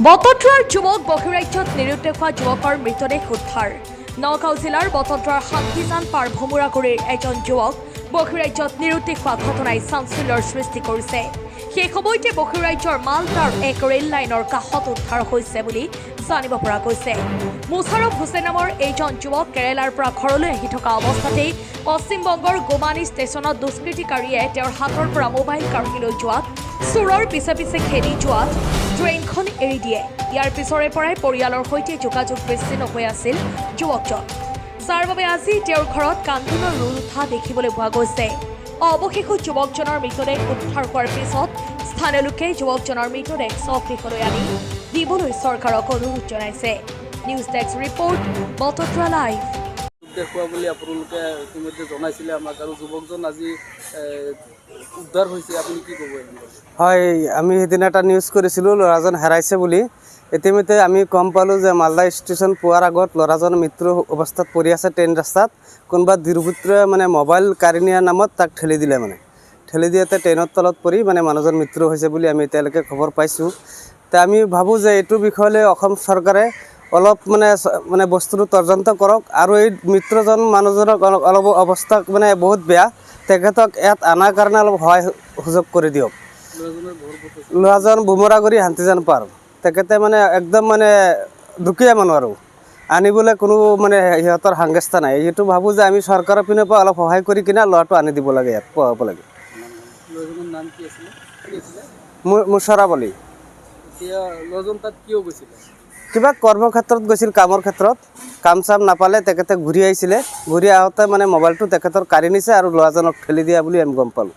বটদ্ৰাৰ যুৱক বহিৰাজ্যত নিৰুদ্দেশ হোৱা যুৱকৰ মৃতদেহ উদ্ধাৰ। নগাঁও জিলাৰ বটদ্ৰাৰ শান্তিজান পাৰ ভমুৰাগুৰিৰ এজন যুৱক বহিৰাজ্যত নিৰুদ্দেশ হোৱা ঘটনাই চাঞ্চল্যৰ সৃষ্টি কৰিছে। সেই সময়তে বহিৰাজ্যৰ মালদাৰ এক ৰেল লাইনৰ কাষত উদ্ধাৰ হৈছে বুলি জানিব পৰা গৈছে। মুছাৰফ হুছেইন নামৰ এইজন যুৱক কেৰালাৰ পৰা ঘৰলৈ আহি থকা অৱস্থাতেই পশ্চিমবংগৰ গোমানী ষ্টেচনত দুষ্কৃতিকাৰীয়ে তেওঁৰ হাতৰ পৰা মোবাইল কাঢ়ি লৈ যোৱাত চোৰৰ পিছে পিছে খেদি যোৱাত ট্ৰেইনখন এৰি দিয়ে। ইয়াৰ পিছৰে পৰাই পৰিয়ালৰ সৈতে যোগাযোগ বিচ্ছিন্ন হৈ আছিল যুৱকজন, যাৰ বাবে আজি তেওঁৰ ঘৰত কান্দোনৰ ৰোল উঠা দেখিবলৈ পোৱা গৈছে। অৱশেষত যুৱকজনৰ মৃতদেহ উদ্ধাৰ হোৱাৰ পিছত স্থানীয় লোকে যুৱকজনৰ মৃতদেহ স্বগৃহলৈ আনি দিবলৈ চৰকাৰক অনুৰোধ জনাইছে। News desk report, Batadraba live. দেখুৱা বুলি আপোনালোকে ইতিমধ্যে জনাইছিলে আমাক, আৰু যুৱকজন আজি উদ্ধাৰ হৈছে, আপুনি কি ক'ব? হয়, আমি সেইদিনা এটা নিউজ কৰিছিলোঁ ল'ৰাজন হেৰাইছে বুলি। ইতিমধ্যে আমি গম পালোঁ যে মালদা ষ্টেচন পোৱাৰ আগত ল'ৰাজন মৃত্যু অৱস্থাত পৰি আছে ট্ৰেইন ৰাস্তাত। কোনোবা দুৰ্বৃত্তই মোবাইল কাঢ়ি নিয়াৰ নামত তাক ঠেলি দিলে। ঠেলি দিয়াতে ট্ৰেইনৰ তলত পৰি মানুহজন মৃত্যু হৈছে বুলি আমি এতিয়ালৈকে খবৰ পাইছোঁ। তে আমি ভাবোঁ যে এইটো বিষয়লৈ অসম চৰকাৰে অলপ বস্তুটো তদন্ত কৰক, আৰু এই মৃত্যুজন মানুহজনক অলপ অৱস্থা বহুত বেয়া, তেখেতক ইয়াত অনাৰ কাৰণে অলপ সহায় সুযোগ কৰি দিয়ক। ল'ৰাজন ভমুৰাগুৰি শান্তিজান পাৰ, তেখেতে একদম দুখীয়া মানুহ, আৰু আনিবলৈ কোনো সিহঁতৰ সাংগেস্তা নাই। এইটো ভাবোঁ যে আমি চৰকাৰৰ পিনৰ পৰা অলপ সহায় কৰি কিনে ল'ৰাটো আনি দিব লাগে, ইয়াত পোৱাব লাগে। মুছাৰফ আলী। কিবা কৰ্মক্ষেত্ৰত গৈছিল, কামৰ ক্ষেত্ৰত কাম চাম নাপালে তেখেতে ঘূৰি আহিছিলে। ঘূৰি আহোঁতে মোবাইলটো তেখেতৰ কাঢ়ি নিছে আৰু ল'ৰাজনক ঠেলি দিয়া বুলি আমি গম পালোঁ।